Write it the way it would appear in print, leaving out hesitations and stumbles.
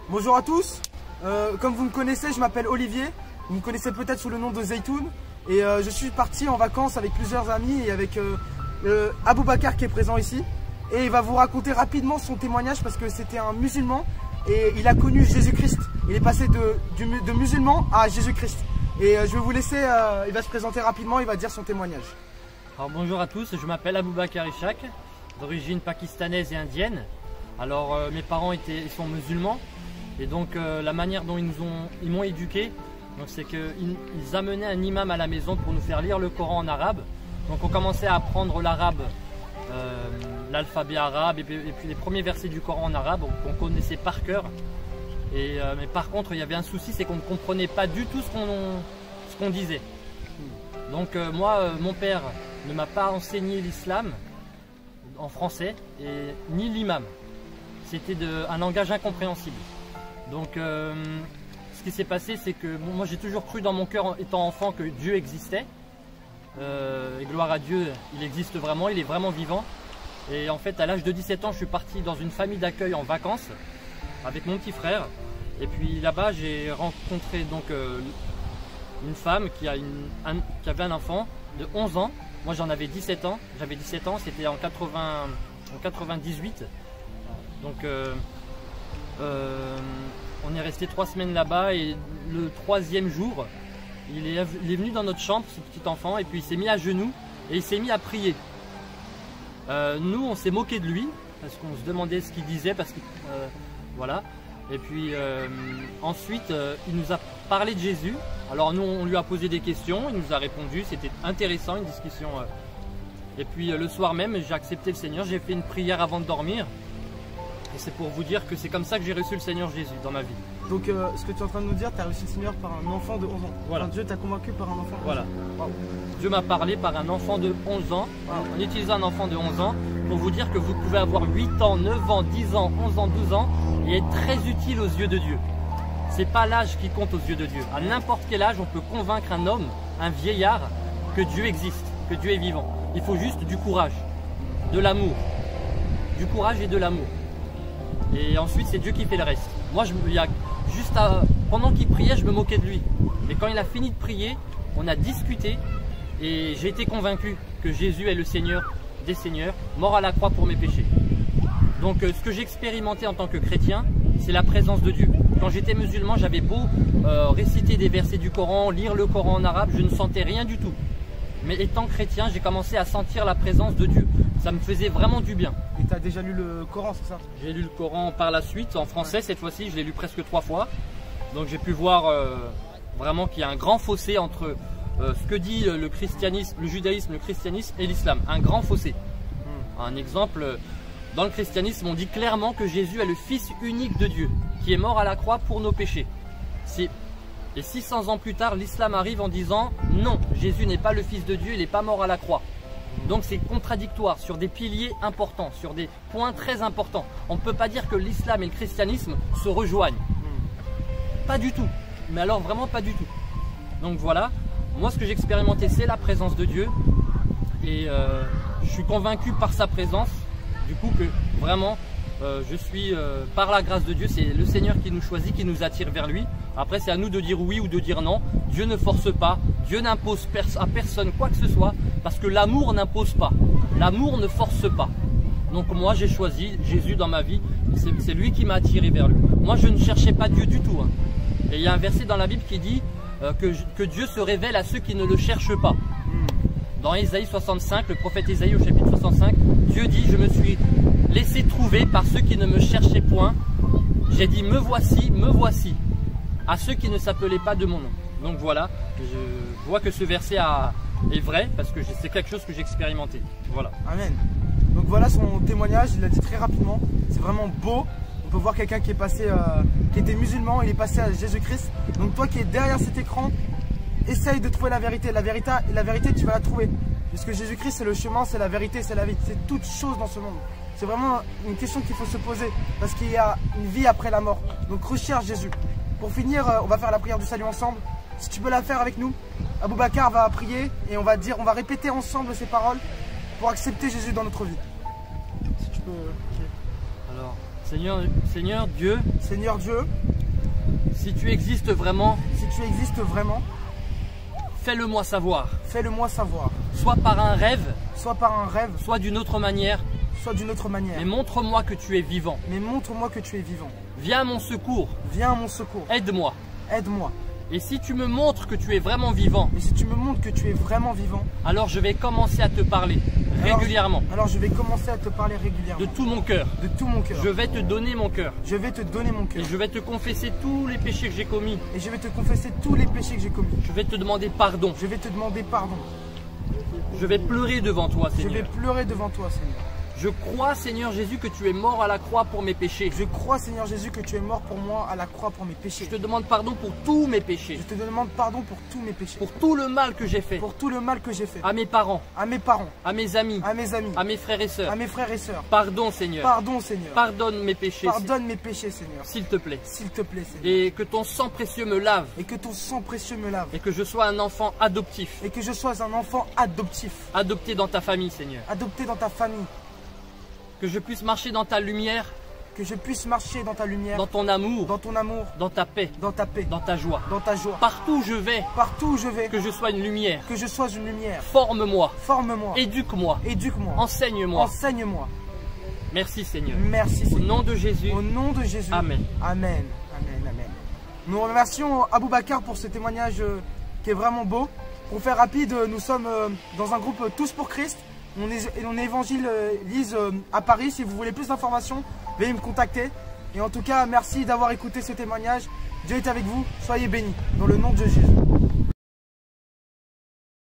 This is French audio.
Bonjour à tous, comme vous me connaissez, je m'appelle Olivier, vous me connaissez peut-être sous le nom de Zeytoun et je suis parti en vacances avec plusieurs amis et avec Aboubakar qui est présent ici et il va vous raconter rapidement son témoignage parce que c'était un musulman et il a connu Jésus-Christ, il est passé de musulman à Jésus-Christ et je vais vous laisser, il va se présenter rapidement, il va dire son témoignage. Alors bonjour à tous, je m'appelle Aboubakar Ishaq, d'origine pakistanaise et indienne. Alors mes parents ils sont musulmans et donc la manière dont ils m'ont éduqué, c'est qu'ils amenaient un imam à la maison pour nous faire lire le Coran en arabe. Donc on commençait à apprendre l'arabe, l'alphabet arabe et puis les premiers versets du Coran en arabe qu'on connaissait par cœur. Mais par contre il y avait un souci, c'est qu'on ne comprenait pas du tout ce qu'on disait. Donc moi, mon père ne m'a pas enseigné l'islam en français et ni l'imam. C'était un langage incompréhensible. Donc ce qui s'est passé, c'est que moi j'ai toujours cru dans mon cœur étant enfant que Dieu existait. Et gloire à Dieu, il existe vraiment, il est vraiment vivant. Et en fait à l'âge de 17 ans, je suis parti dans une famille d'accueil en vacances avec mon petit frère. Et puis là-bas j'ai rencontré donc une femme qui avait un enfant de 11 ans. Moi j'en avais 17 ans, j'avais 17 ans, c'était en 98. Donc on est resté 3 semaines là-bas et le 3e jour, il est venu dans notre chambre, ce petit enfant, et puis il s'est mis à genoux et il s'est mis à prier. Nous on s'est moqué de lui parce qu'on se demandait ce qu'il disait, parce que voilà. Et puis ensuite il nous a parlé de Jésus. Alors nous on lui a posé des questions, il nous a répondu, c'était intéressant, une discussion. Et puis le soir même j'ai accepté le Seigneur, j'ai fait une prière avant de dormir. Et c'est pour vous dire que c'est comme ça que j'ai reçu le Seigneur Jésus dans ma vie. Donc ce que tu es en train de nous dire, tu as reçu le Seigneur par un enfant de 11 ans. Voilà. Enfin, Dieu t'a convaincu par un enfant de 11 ans. Voilà. Wow. Dieu m'a parlé par un enfant de 11 ans, en utilisant un enfant de 11 ans, pour vous dire que vous pouvez avoir 8 ans, 9 ans, 10 ans, 11 ans, 12 ans, et être très utile aux yeux de Dieu. C'est pas l'âge qui compte aux yeux de Dieu. À n'importe quel âge, on peut convaincre un homme, un vieillard, que Dieu existe, que Dieu est vivant. Il faut juste du courage, de l'amour. Du courage et de l'amour. Et ensuite, c'est Dieu qui fait le reste. Moi, pendant qu'il priait, je me moquais de lui. Mais quand il a fini de prier, on a discuté et j'ai été convaincu que Jésus est le Seigneur des Seigneurs, mort à la croix pour mes péchés. Donc ce que j'ai expérimenté en tant que chrétien, c'est la présence de Dieu. Quand j'étais musulman, j'avais beau réciter des versets du Coran, lire le Coran en arabe, je ne sentais rien du tout. Mais étant chrétien, j'ai commencé à sentir la présence de Dieu. Ça me faisait vraiment du bien. Et tu as déjà lu le Coran, c'est ça? J'ai lu le Coran par la suite, en français cette fois-ci, je l'ai lu presque 3 fois. Donc j'ai pu voir vraiment qu'il y a un grand fossé entre ce que dit le christianisme, le judaïsme, le christianisme et l'islam. Un grand fossé. Un exemple, dans le christianisme, on dit clairement que Jésus est le Fils unique de Dieu, qui est mort à la croix pour nos péchés. Et 600 ans plus tard, l'islam arrive en disant non, Jésus n'est pas le Fils de Dieu, il n'est pas mort à la croix. Donc c'est contradictoire sur des piliers importants, sur des points très importants. On ne peut pas dire que l'islam et le christianisme se rejoignent. Pas du tout, mais alors vraiment pas du tout. Donc voilà, moi ce que j'ai expérimenté, c'est la présence de Dieu. Et je suis convaincu par sa présence, du coup que vraiment je suis par la grâce de Dieu, c'est le Seigneur qui nous choisit, qui nous attire vers lui. Après c'est à nous de dire oui ou de dire non. Dieu ne force pas, Dieu n'impose à personne quoi que ce soit, parce que l'amour n'impose pas, l'amour ne force pas. Donc moi j'ai choisi Jésus dans ma vie, c'est lui qui m'a attiré vers lui. Moi je ne cherchais pas Dieu du tout. Et il y a un verset dans la Bible qui dit que Dieu se révèle à ceux qui ne le cherchent pas. Dans Ésaïe 65, le prophète Ésaïe au chapitre 65, Dieu dit « Je me suis laissé trouver par ceux qui ne me cherchaient point. J'ai dit me voici, à ceux qui ne s'appelaient pas de mon nom. » Donc voilà, je vois que ce verset est vrai parce que c'est quelque chose que j'ai expérimenté. Voilà. Amen. Donc voilà son témoignage, il l'a dit très rapidement. C'est vraiment beau. On peut voir quelqu'un qui est passé, qui était musulman, il est passé à Jésus-Christ. Donc toi qui es derrière cet écran, essaye de trouver la vérité. La vérité, tu vas la trouver. Puisque Jésus-Christ, c'est le chemin, c'est la vérité, c'est la vie. C'est toute chose dans ce monde. C'est vraiment une question qu'il faut se poser. Parce qu'il y a une vie après la mort. Donc recherche Jésus. Pour finir, on va faire la prière du salut ensemble. Si tu peux la faire avec nous, Aboubakar va prier et on va répéter ensemble ces paroles pour accepter Jésus dans notre vie. Si tu peux... Alors, Seigneur Dieu, Seigneur Dieu, si tu existes vraiment, si tu existes vraiment, fais-le-moi savoir. fais-le-moi savoir. Soit par un rêve, Soit par un rêve, soit d'une autre manière, soit d'une autre manière. mais montre-moi que tu es vivant. Mais montre-moi que tu es vivant. Viens à mon secours, Viens à mon secours. aide-moi. Aide-moi. Et si tu me montres que tu es vraiment vivant, Et si tu me montres que tu es vraiment vivant, alors je vais commencer à te parler régulièrement, alors je vais commencer à te parler régulièrement. de tout mon cœur. De tout mon cœur. Je vais te donner mon cœur. Je vais te donner mon Et cœur. je vais te confesser tous les péchés que j'ai commis. Et je vais te confesser tous les péchés que j'ai commis. Je vais te demander pardon. Je vais te demander pardon. Je vais pleurer devant toi, Je vais Seigneur. pleurer devant toi, Seigneur. Je crois, Seigneur Jésus, que tu es mort à la croix pour mes péchés. Je crois, Seigneur Jésus, que tu es mort pour moi à la croix pour mes péchés. Je te demande pardon pour tous mes péchés. Je te demande pardon pour tous mes péchés. Pour tout le mal que j'ai fait. Pour tout le mal que j'ai fait. À mes parents, À mes parents, à mes amis, à mes amis, à mes frères et sœurs. à mes frères et sœurs. Pardon, Seigneur. Pardon, Seigneur. Pardonne mes péchés, Pardonne mes péchés, Seigneur. s'il te plaît. S'il te plaît, Seigneur. Et que ton sang précieux me lave. Et que ton sang précieux me lave. Et que je sois un enfant adoptif. Et que je sois un enfant adoptif. Adopté dans ta famille, Seigneur. Adopté dans ta famille. Que je puisse marcher dans ta lumière, Que je puisse marcher dans ta lumière. dans ton amour, Dans ton amour. dans ta paix, Dans ta paix. dans ta joie. Dans ta joie. Partout où je vais, Partout où je vais. que je sois une lumière. Que je sois une lumière. Forme-moi, Forme-moi. éduque-moi, Éduque-moi. enseigne-moi. Enseigne-moi. Merci, Seigneur. Merci, Au Seigneur. nom de Jésus. Au nom de Jésus. Amen. Amen. Amen. Amen. Nous remercions Aboubacar pour ce témoignage qui est vraiment beau. Pour faire rapide, nous sommes dans un groupe Tous pour Christ. On évangélise à Paris. Si vous voulez plus d'informations, veuillez me contacter. Et en tout cas, merci d'avoir écouté ce témoignage. Dieu est avec vous. Soyez bénis. Dans le nom de Jésus.